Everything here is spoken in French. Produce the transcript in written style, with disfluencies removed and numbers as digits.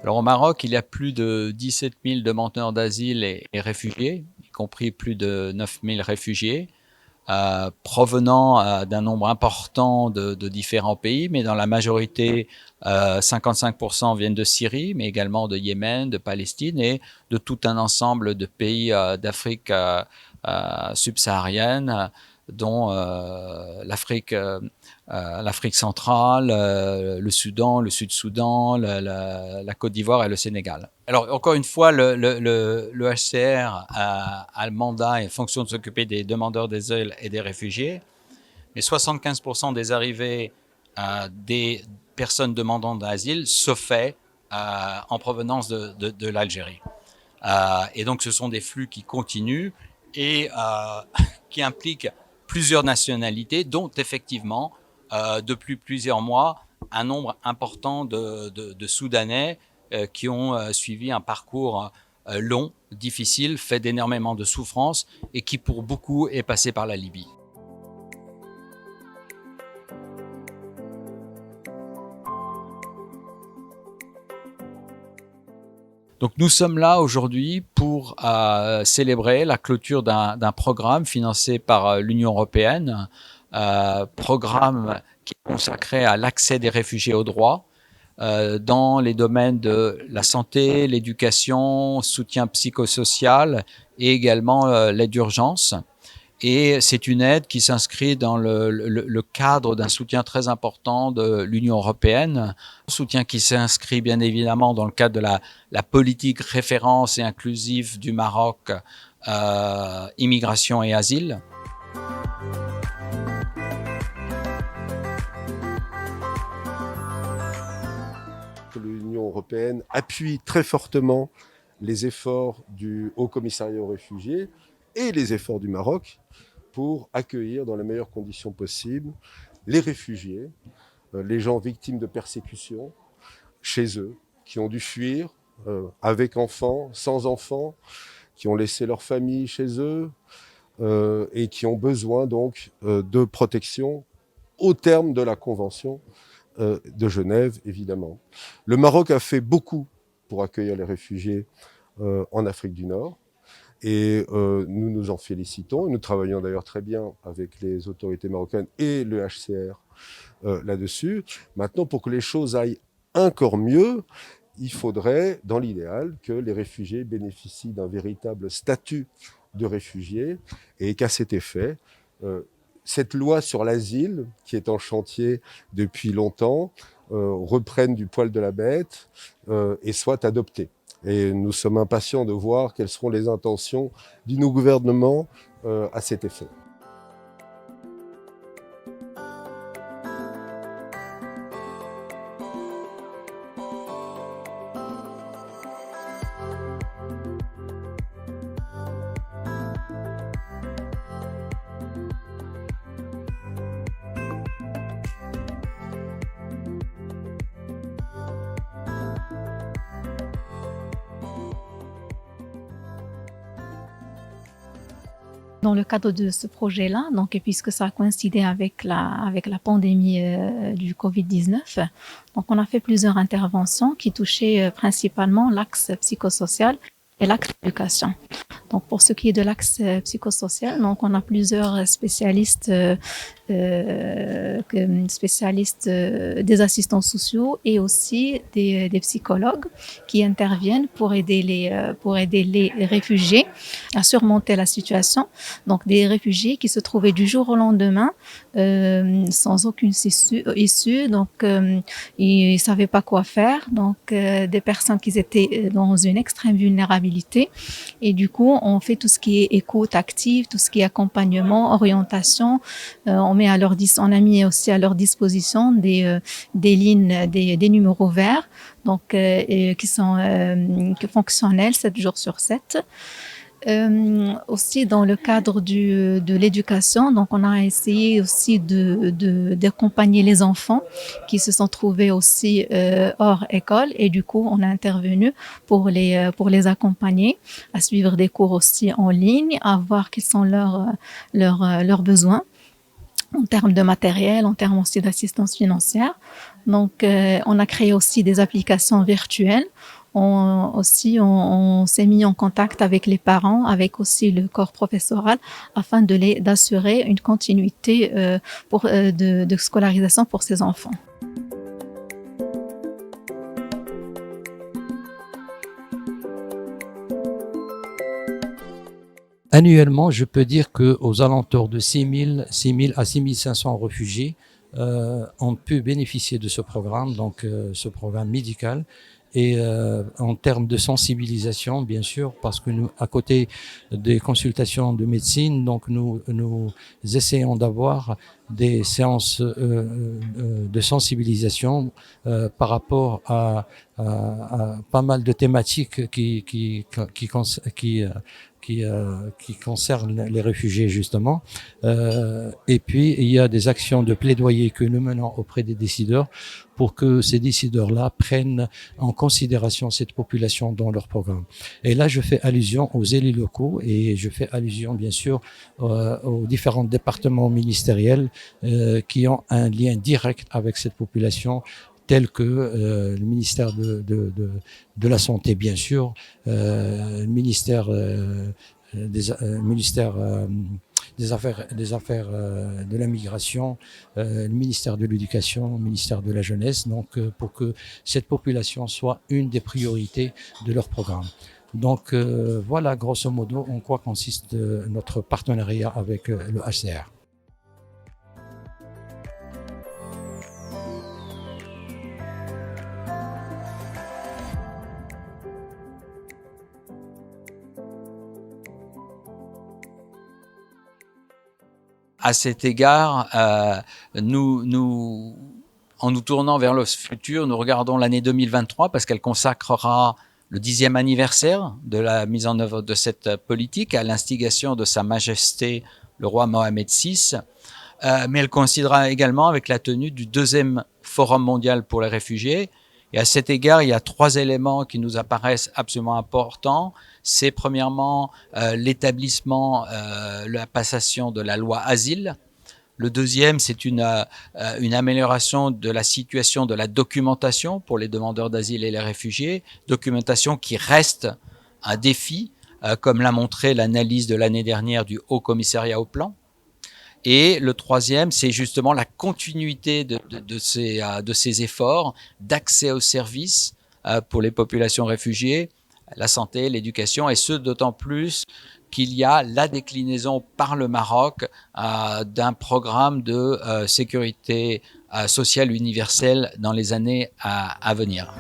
Alors au Maroc, il y a plus de 17 000 demandeurs d'asile et réfugiés, y compris plus de 9 000 réfugiés, provenant d'un nombre important de différents pays, mais dans la majorité, 55% viennent de Syrie, mais également de Yémen, de Palestine et de tout un ensemble de pays d'Afrique subsaharienne, dont l'Afrique centrale, le Soudan, le Sud-Soudan, la Côte d'Ivoire et le Sénégal. Alors encore une fois, le HCR a le mandat et fonction de s'occuper des demandeurs d'asile et des réfugiés, mais 75% des arrivées des personnes demandant d'asile se fait en provenance de l'Algérie. Et donc ce sont des flux qui continuent et qui impliquent plusieurs nationalités, dont effectivement, depuis plusieurs mois, un nombre important de Soudanais qui ont suivi un parcours long, difficile, fait d'énormément de souffrances et qui pour beaucoup est passé par la Libye. Donc nous sommes là aujourd'hui pour célébrer la clôture d'un programme financé par l'Union européenne, programme qui est consacré à l'accès des réfugiés aux droits dans les domaines de la santé, l'éducation, soutien psychosocial et également l'aide d'urgence. Et c'est une aide qui s'inscrit dans le cadre d'un soutien très important de l'Union européenne, un soutien qui s'inscrit bien évidemment dans le cadre de la politique référence et inclusive du Maroc, immigration et asile. L'Union européenne appuie très fortement les efforts du Haut Commissariat aux réfugiés et les efforts du Maroc pour accueillir dans les meilleures conditions possibles les réfugiés, les gens victimes de persécutions chez eux, qui ont dû fuir avec enfants, sans enfants, qui ont laissé leur famille chez eux et qui ont besoin donc de protection au terme de la Convention de Genève, évidemment. Le Maroc a fait beaucoup pour accueillir les réfugiés en Afrique du Nord. Et nous nous en félicitons. Nous travaillons d'ailleurs très bien avec les autorités marocaines et le HCR là-dessus. Maintenant, pour que les choses aillent encore mieux, il faudrait, dans l'idéal, que les réfugiés bénéficient d'un véritable statut de réfugiés et qu'à cet effet, cette loi sur l'asile, qui est en chantier depuis longtemps, reprenne du poil de la bête et soit adoptée. Et nous sommes impatients de voir quelles seront les intentions du nouveau gouvernement à cet effet. Dans le cadre de ce projet-là, donc, et puisque ça a coïncidé avec la pandémie du Covid-19, donc on a fait plusieurs interventions qui touchaient principalement l'axe psychosocial et l'axe éducation. Donc pour ce qui est de l'axe psychosocial, donc on a plusieurs spécialistes des assistants sociaux et aussi des psychologues qui interviennent pour aider les réfugiés à surmonter la situation. Donc des réfugiés qui se trouvaient du jour au lendemain sans aucune issue, donc ils savaient pas quoi faire. Donc des personnes qui étaient dans une extrême vulnérabilité, et du coup on fait tout ce qui est écoute active, tout ce qui est accompagnement, orientation. On a mis aussi à leur disposition des lignes, des numéros verts, donc qui sont fonctionnels 7 jours sur 7. Aussi dans le cadre de l'éducation, donc on a essayé aussi d'accompagner les enfants qui se sont trouvés aussi hors école, et du coup on a intervenu pour les accompagner à suivre des cours aussi en ligne, à voir quels sont leurs besoins. en termes de matériel, en termes aussi d'assistance financière. Donc, on a créé aussi des applications virtuelles. On s'est mis en contact avec les parents, avec aussi le corps professoral, afin d'assurer une continuité de scolarisation pour ces enfants. Annuellement, je peux dire qu'aux alentours de 6 000 à 6 500 réfugiés ont pu bénéficier de ce programme, donc ce programme médical. Et en termes de sensibilisation, bien sûr, parce que nous, à côté des consultations de médecine, donc nous essayons d'avoir des séances de sensibilisation par rapport à pas mal de thématiques qui concernent les réfugiés justement. Et puis il y a des actions de plaidoyer que nous menons auprès des décideurs pour que ces décideurs-là prennent en considération cette population dans leur programme. Et là, je fais allusion aux élus locaux et je fais allusion, bien sûr, aux différents départements ministériels qui ont un lien direct avec cette population, tels que le ministère de la Santé, bien sûr, le ministère des affaires de la migration, le ministère de l'Éducation, le ministère de la Jeunesse, donc pour que cette population soit une des priorités de leur programme. Donc voilà, grosso modo, en quoi consiste notre partenariat avec le HCR. À cet égard, en nous tournant vers le futur, nous regardons l'année 2023 parce qu'elle consacrera le 10e anniversaire de la mise en œuvre de cette politique à l'instigation de Sa Majesté le roi Mohamed VI. Mais elle coïncidera également avec la tenue du 2e Forum mondial pour les réfugiés. Et à cet égard, il y a 3 éléments qui nous apparaissent absolument importants. C'est premièrement l'établissement, la passation de la loi Asile. Le deuxième, c'est une amélioration de la situation de la documentation pour les demandeurs d'asile et les réfugiés, documentation qui reste un défi, comme l'a montré l'analyse de l'année dernière du Haut Commissariat au Plan. Et le troisième, c'est justement la continuité de ces efforts d'accès aux services pour les populations réfugiées, la santé, l'éducation, et ce d'autant plus qu'il y a la déclinaison par le Maroc d'un programme de sécurité sociale universelle dans les années à venir.